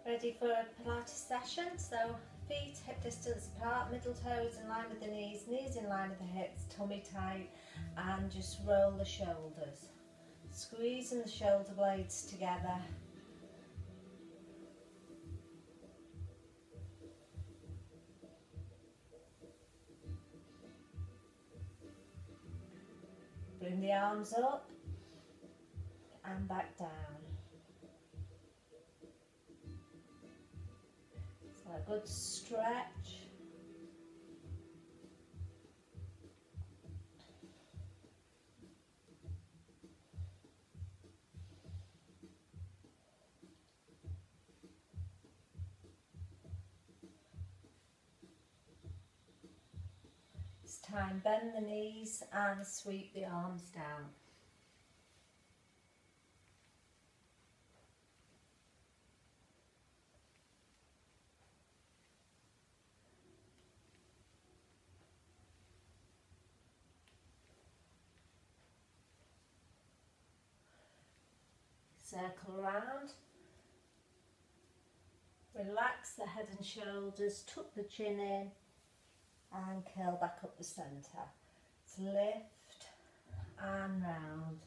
Ready for a Pilates session? So feet hip distance apart, middle toes in line with the knees, knees in line with the hips, tummy tight, and just roll the shoulders. Squeezing the shoulder blades together. Bring the arms up and back down. So a good stretch. It's time, bend the knees and sweep the arms down. Circle around. Relax the head and shoulders, tuck the chin in and curl back up the centre. So lift and round.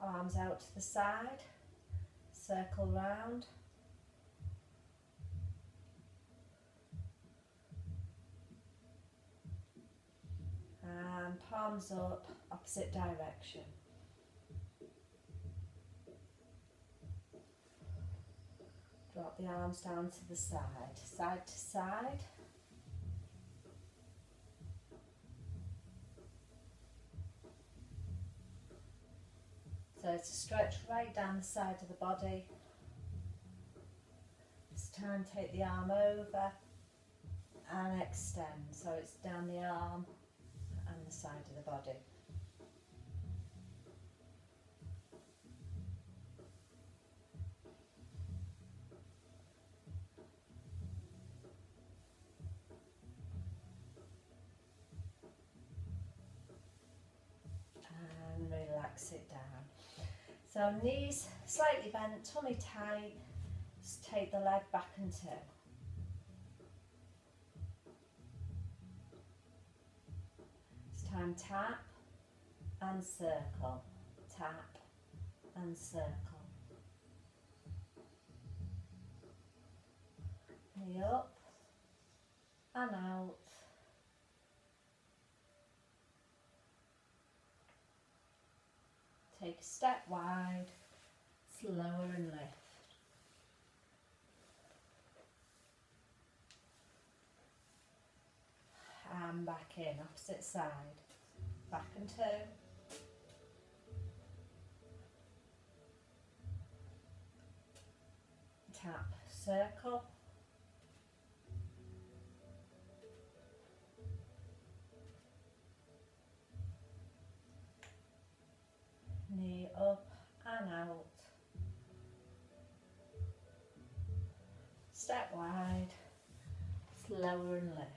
Arms out to the side, circle round. And palms up, opposite direction. Drop the arms down to the side, side to side. So it's a stretch right down the side of the body. This time take the arm over and extend. So it's down the arm and the side of the body. And relax it down. So knees slightly bent, tummy tight, just take the leg back and turn. It's time, tap and circle, tap and circle. Knee up and out. Take a step wide, slower and lift. And back in, opposite side. Back and turn. Tap, circle. Knee up and out. Step wide, slower and lift.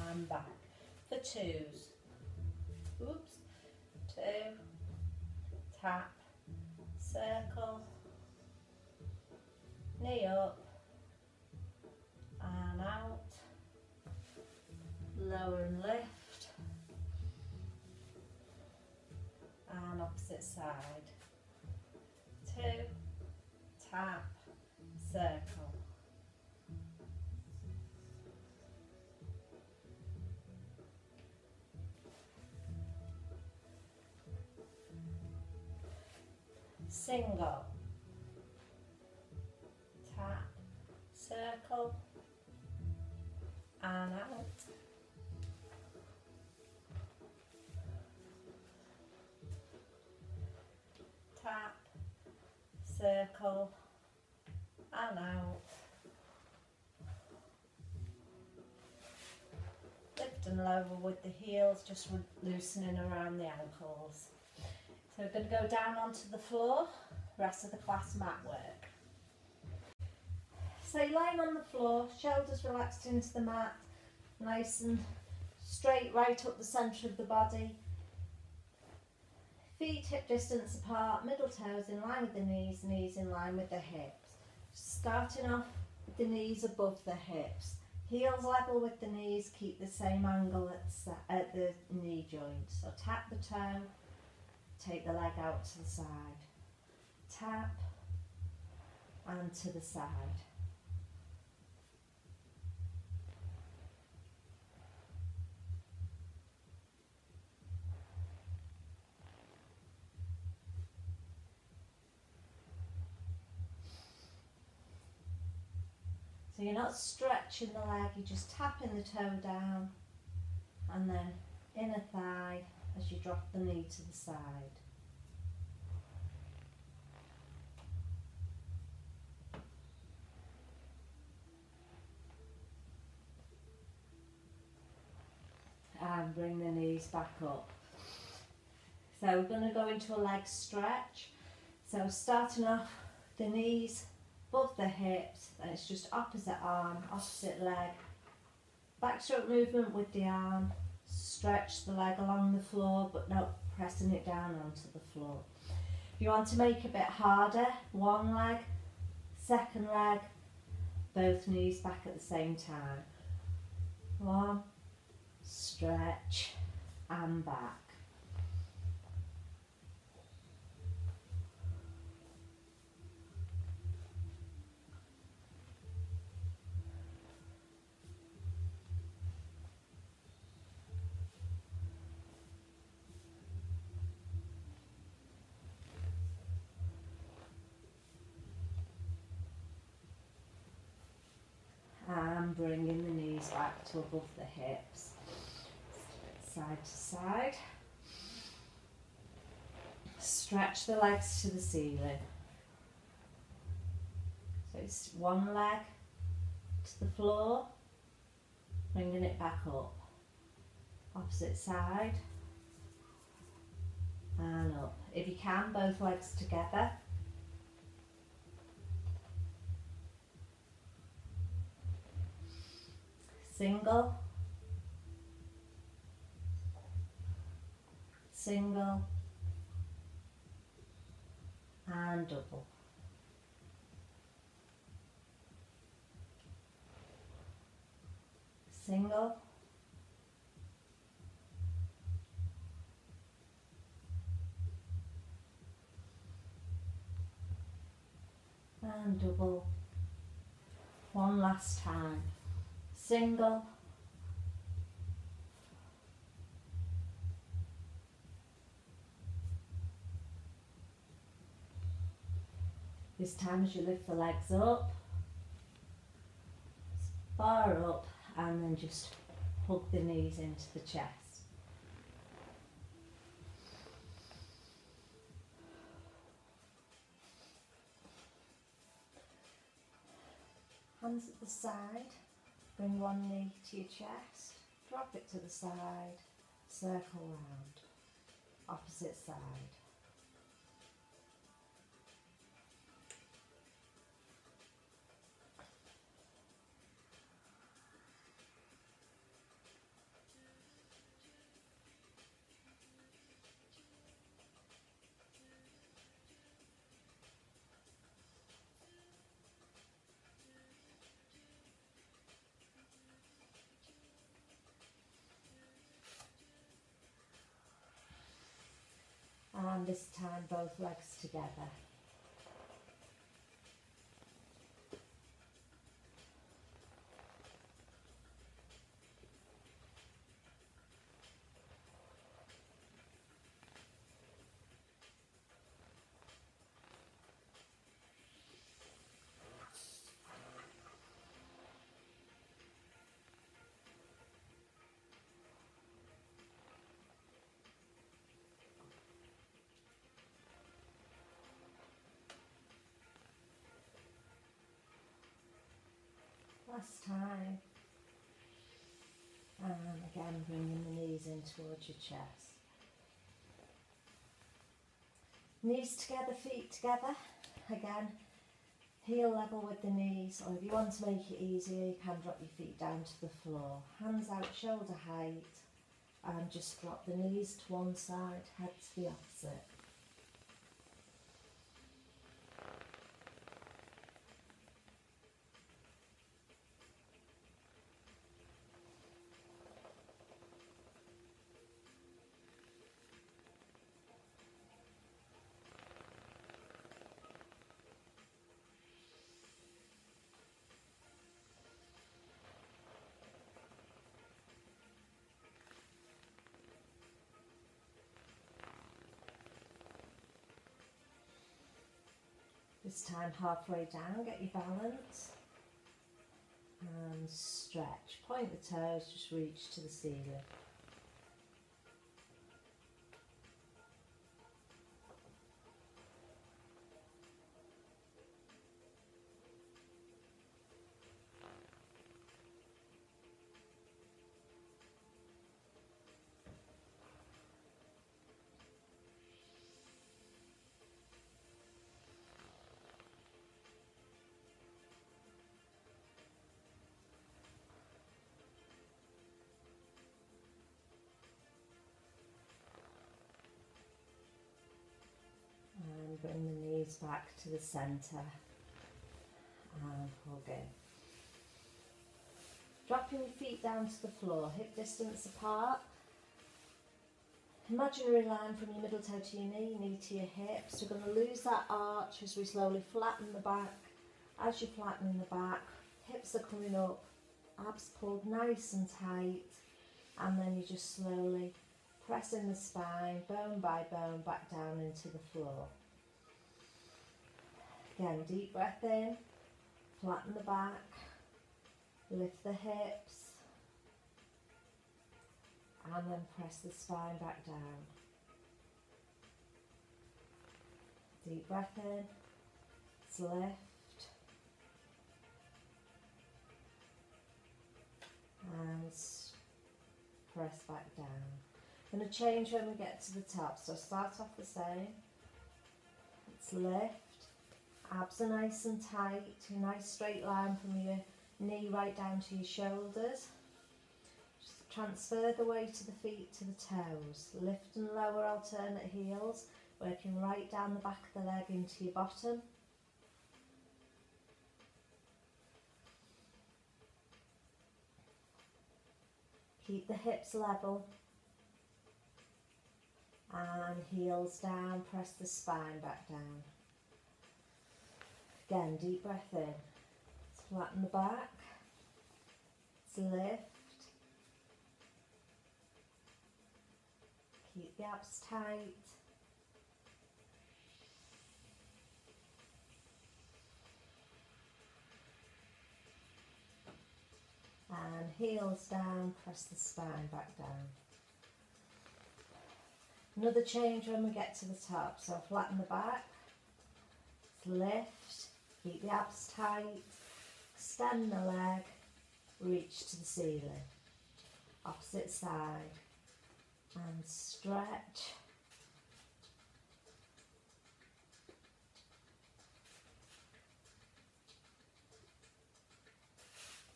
And back for twos. Oops. Two. Tap. Circle. Knee up and out. Lower and lift. And opposite side. Two. Tap. Circle. Single. Tap. Circle. And out. Tap, circle, and out. Lift and lower with the heels, just loosening around the ankles. So we're going to go down onto the floor, rest of the class mat work. So you're lying on the floor, shoulders relaxed into the mat, nice and straight right up the centre of the body. Feet hip distance apart, middle toes in line with the knees, knees in line with the hips. Starting off with the knees above the hips. Heels level with the knees, keep the same angle at the knee joint. So tap the toe, take the leg out to the side. Tap and to the side. So you're not stretching the leg, you're just tapping the toe down and then inner thigh as you drop the knee to the side. And bring the knees back up. So we're going to go into a leg stretch. So starting off, the knees above the hips, then it's just opposite arm, opposite leg. Backstroke movement with the arm, stretch the leg along the floor but not pressing it down onto the floor. If you want to make it a bit harder, one leg, second leg, both knees back at the same time. One, stretch and back. And bringing the knees back to above the hips, side to side. Stretch the legs to the ceiling. So it's one leg to the floor, bringing it back up. Opposite side and up. If you can, both legs together. Single, single, and double. Single, and double. One last time. Single, this time as you lift the legs up, bar up, and then just hug the knees into the chest. Hands at the side. Bring one knee to your chest, drop it to the side, circle round, opposite side. And this time both legs together. Last time. And Again, bringing the knees in towards your chest. Knees together, feet together. Again, heel level with the knees, or if you want to make it easier, you can drop your feet down to the floor. Hands out shoulder height, and just drop the knees to one side, head to the opposite. This time halfway down, get your balance and stretch. Point the toes, just reach to the ceiling. And bring the knees back to the centre and hug in. Dropping your feet down to the floor, hip distance apart. Imaginary line from your middle toe to your knee to your hips. We're going to lose that arch as we slowly flatten the back. As you're flattening the back, hips are coming up, abs pulled nice and tight, and then you just slowly pressing the spine, bone by bone, back down into the floor. Again, deep breath in, flatten the back, lift the hips, and then press the spine back down. Deep breath in, let's lift, and press back down. I'm going to change when we get to the top, so start off the same. Let's lift, abs are nice and tight, a nice straight line from your knee right down to your shoulders. Just transfer the weight of the feet to the toes. Lift and lower alternate heels, working right down the back of the leg into your bottom. Keep the hips level. And heels down, press the spine back down. Again, deep breath in. Let's flatten the back. Let's lift. Keep the abs tight. And heels down, press the spine back down. Another change when we get to the top, so flatten the back, lift, keep the abs tight, extend the leg, reach to the ceiling, opposite side, and stretch,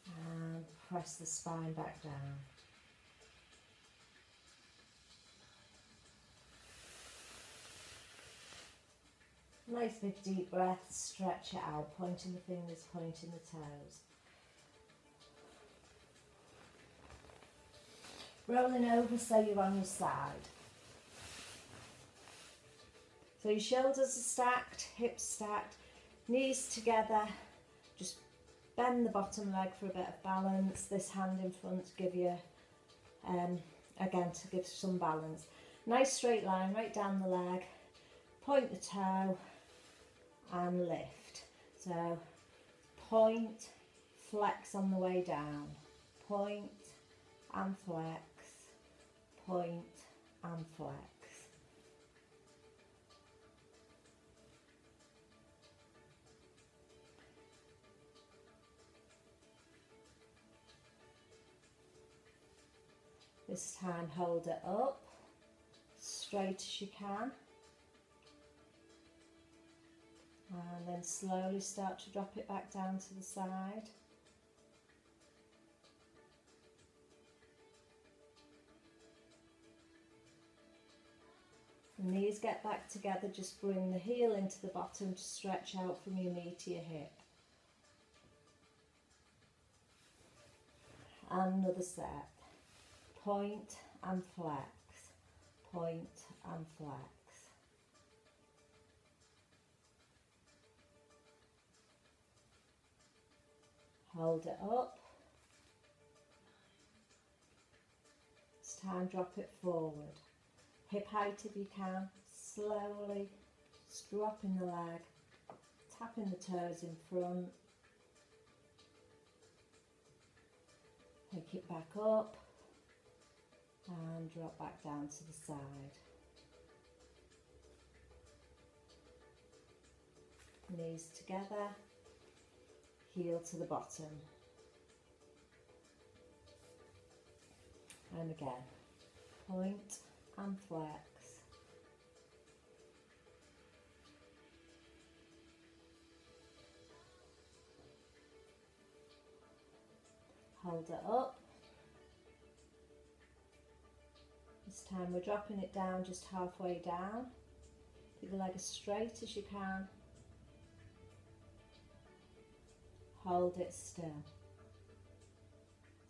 and press the spine back down. Nice big deep breath, stretch it out, pointing the fingers, pointing the toes. Rolling over so you're on your side. So your shoulders are stacked, hips stacked, knees together. Just bend the bottom leg for a bit of balance. This hand in front to give you, again, to give some balance. Nice straight line right down the leg. Point the toe and lift. So point, flex on the way down. Point and flex. Point and flex. This time hold it up, straight as you can. And then slowly start to drop it back down to the side. The knees get back together, just bring the heel into the bottom to stretch out from your knee to your hip. And another set. Point and flex, point and flex. Hold it up. This time drop it forward. Hip height if you can. Slowly, just dropping the leg, tapping the toes in front. Pick it back up and drop back down to the side. Knees together, heel to the bottom. And again, point and flex. Hold it up. This time we're dropping it down just halfway down. Keep the leg as straight as you can. Hold it still.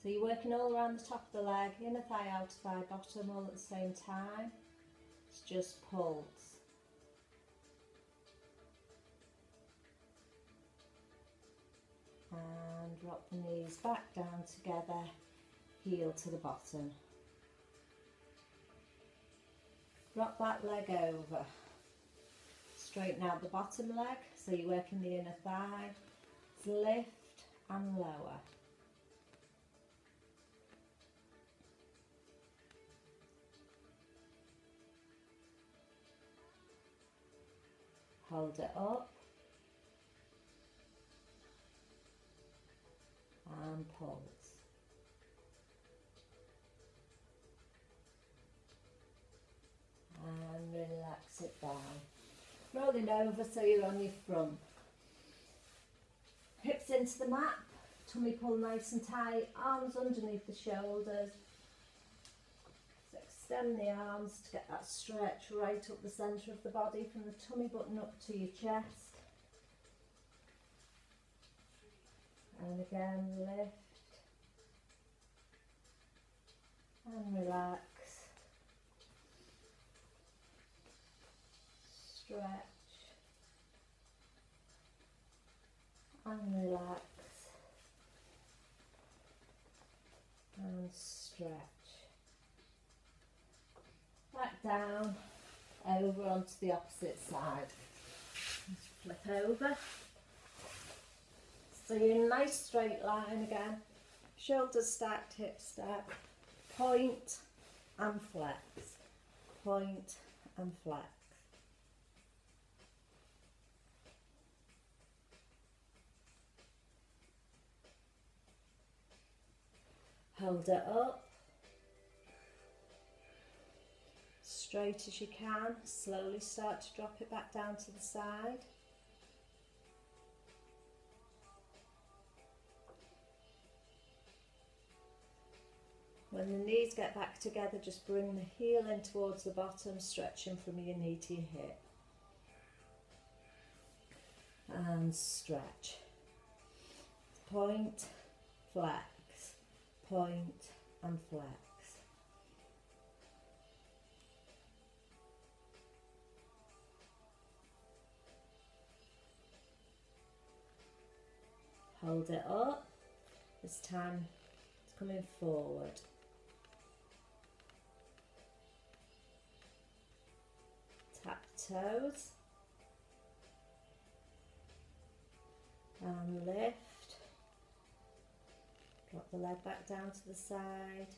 So you're working all around the top of the leg, inner thigh, outer thigh, bottom all at the same time. It's just pulse. And drop the knees back down together, heel to the bottom. Drop that leg over. Straighten out the bottom leg, so you're working the inner thigh. Lift and lower. Hold it up. And pulse. And relax it down. Rolling over so you're on your front. Hips into the mat, tummy pull nice and tight, arms underneath the shoulders. So extend the arms to get that stretch right up the centre of the body from the tummy button up to your chest. And again, lift and relax. Stretch and relax and stretch. Back down, over onto the opposite side. Just flip over. So you're in a nice straight line again. Shoulders stacked, hips stacked. Point and flex. Point and flex. Hold it up, straight as you can, slowly start to drop it back down to the side. When the knees get back together, just bring the heel in towards the bottom, stretching from your knee to your hip. And stretch. Point, flex. Point and flex. Hold it up. This time it's coming forward. Tap toes. And lift. Drop the leg back down to the side.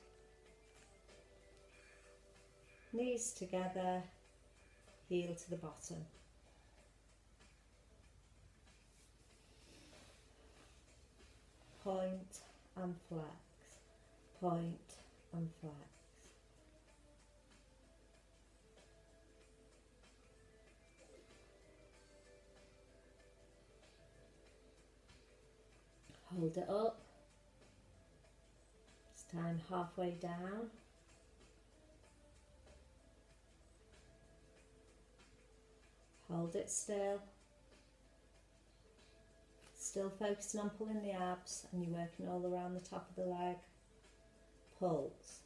Knees together, heel to the bottom. Point and flex. Point and flex. Hold it up. This time halfway down. Hold it still. Still focusing on pulling the abs, and you're working all around the top of the leg. Pulse.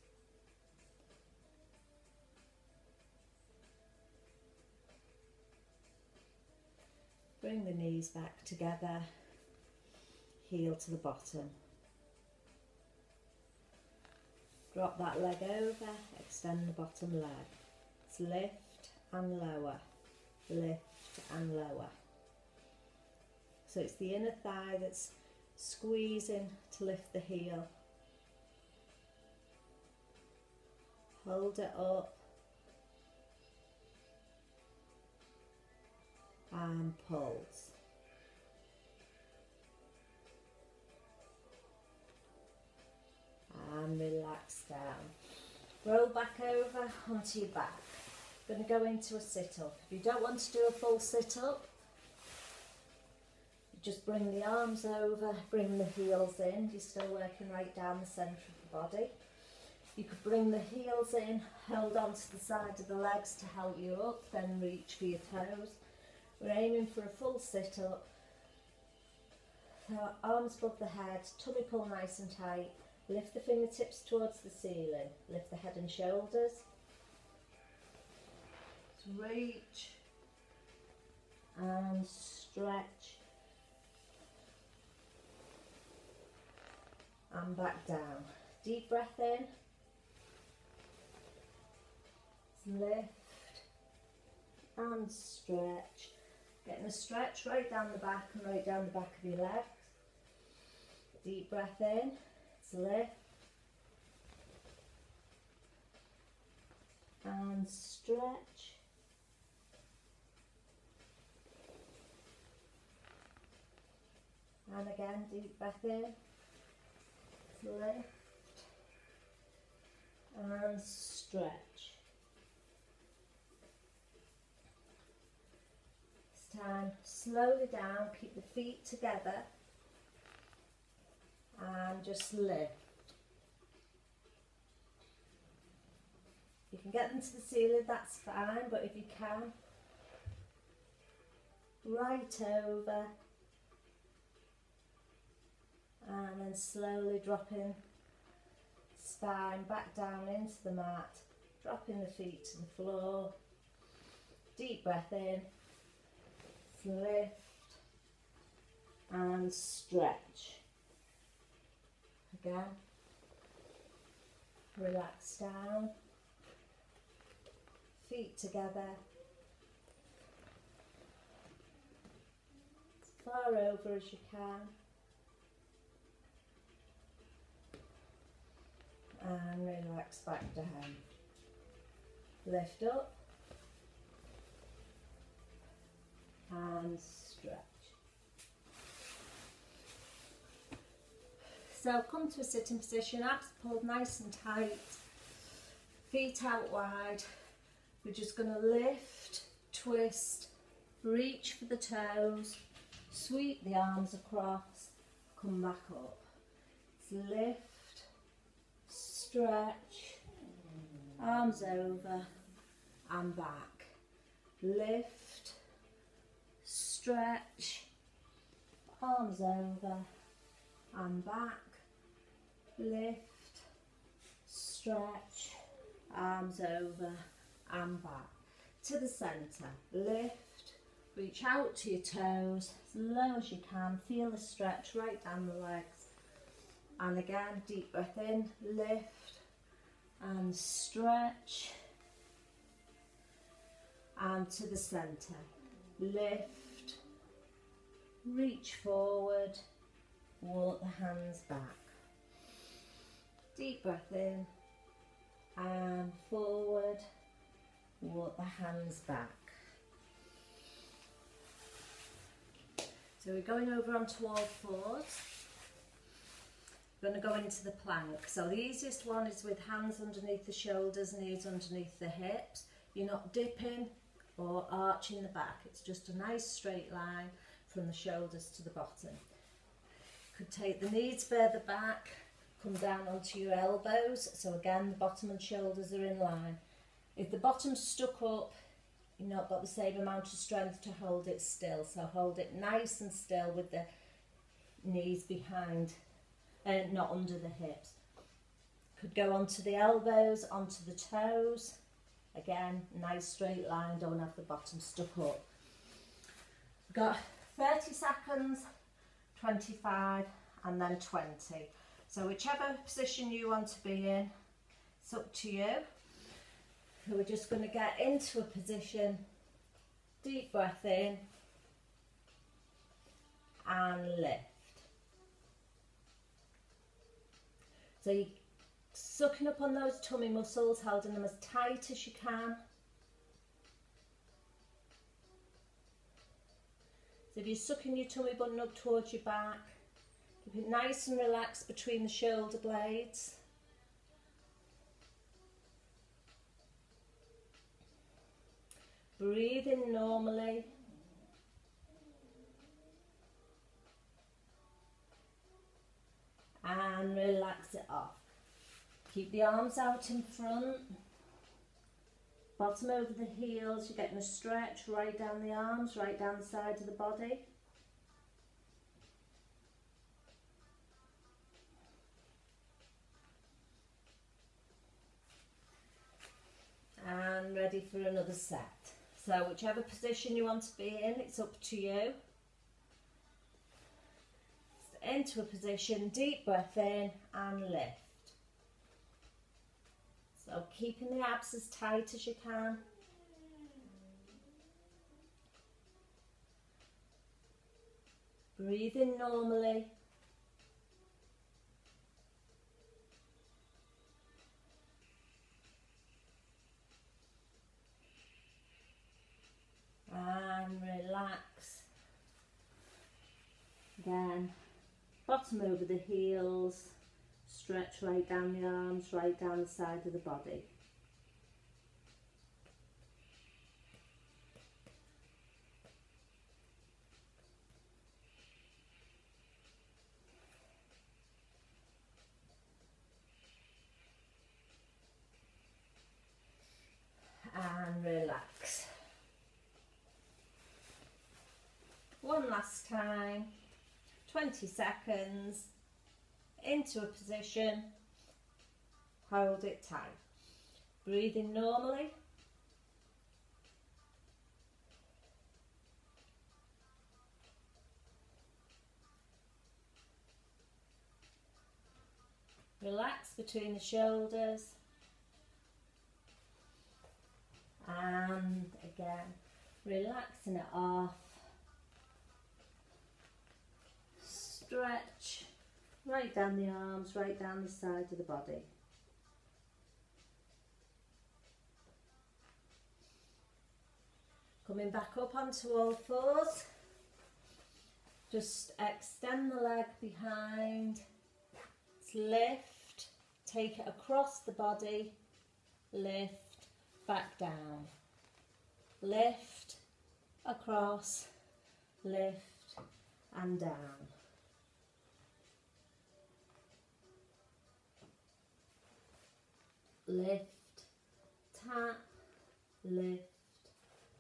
Bring the knees back together, heel to the bottom. Drop that leg over, extend the bottom leg. It's lift and lower, lift and lower. So it's the inner thigh that's squeezing to lift the heel. Hold it up. And pulse. And relax down. Roll back over onto your back. Going to go into a sit-up. If you don't want to do a full sit-up, just bring the arms over, bring the heels in. You're still working right down the centre of the body. You could bring the heels in, hold on to the side of the legs to help you up, then reach for your toes. We're aiming for a full sit-up. So arms above the head, tummy pull nice and tight. Lift the fingertips towards the ceiling. Lift the head and shoulders. Just reach and stretch. And back down. Deep breath in. Lift and stretch. Getting a stretch right down the back and right down the back of your legs. Deep breath in. Lift and stretch. And again, deep breath in. Lift and stretch. This time, slowly down, keep the feet together and just lift. You can get them to the ceiling, that's fine, but if you can, right over and then slowly dropping spine back down into the mat, dropping the feet to the floor. Deep breath in, lift and stretch. Again, relax down, feet together, as far over as you can, and relax back down. Lift up and stretch. So come to a sitting position, abs pulled nice and tight, feet out wide. We're just going to lift, twist, reach for the toes, sweep the arms across, come back up. Lift, stretch, arms over and back. Lift, stretch, arms over and back. Lift, stretch, arms over and back. To the centre, lift, reach out to your toes as low as you can, feel the stretch right down the legs. And again, deep breath in, lift and stretch. And to the centre, lift, reach forward, walk the hands back. Deep breath in and forward, walk the hands back. So we're going over onto all fours. We're going to go into the plank. So the easiest one is with hands underneath the shoulders, knees underneath the hips. You're not dipping or arching the back. It's just a nice straight line from the shoulders to the bottom. Could take the knees further back, come down onto your elbows. So again, the bottom and shoulders are in line. If the bottom's stuck up, you've not got the same amount of strength to hold it still. So hold it nice and still with the knees behind and not under the hips. Could go onto the elbows, onto the toes. Again, nice straight line, don't have the bottom stuck up. Got 30 seconds, 25 and then 20. So whichever position you want to be in, it's up to you. So we're just going to get into a position, deep breath in and lift. So you're sucking up on those tummy muscles, holding them as tight as you can. So if you're sucking your tummy button up towards your back, keep it nice and relaxed between the shoulder blades. Breathe in normally. And relax it off. Keep the arms out in front. Bottom over the heels. You're getting a stretch right down the arms, right down the side of the body. And ready for another set. So whichever position you want to be in, it's up to you. Into a position, deep breath in and lift. So keeping the abs as tight as you can. Breathe in normally. And relax. Again, bottom over the heels. Stretch right down the arms, right down the side of the body. And relax. One last time, 20 seconds. Into a position, hold it tight. Breathe in normally. Relax between the shoulders. And again, relaxing it off. Stretch. Right down the arms, right down the side of the body. Coming back up onto all fours. Just extend the leg behind. Lift. Take it across the body. Lift. Back down. Lift. Across. Lift. And down. Lift, tap, lift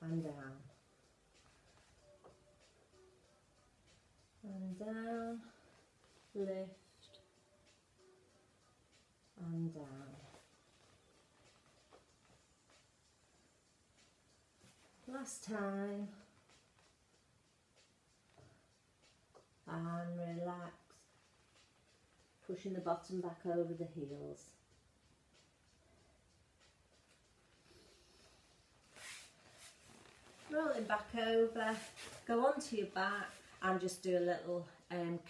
and down. And down, lift and down. Last time. And relax. Pushing the bottom back over the heels. Rolling back over, go onto your back and just do a little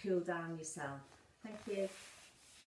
cool down yourself. Thank you.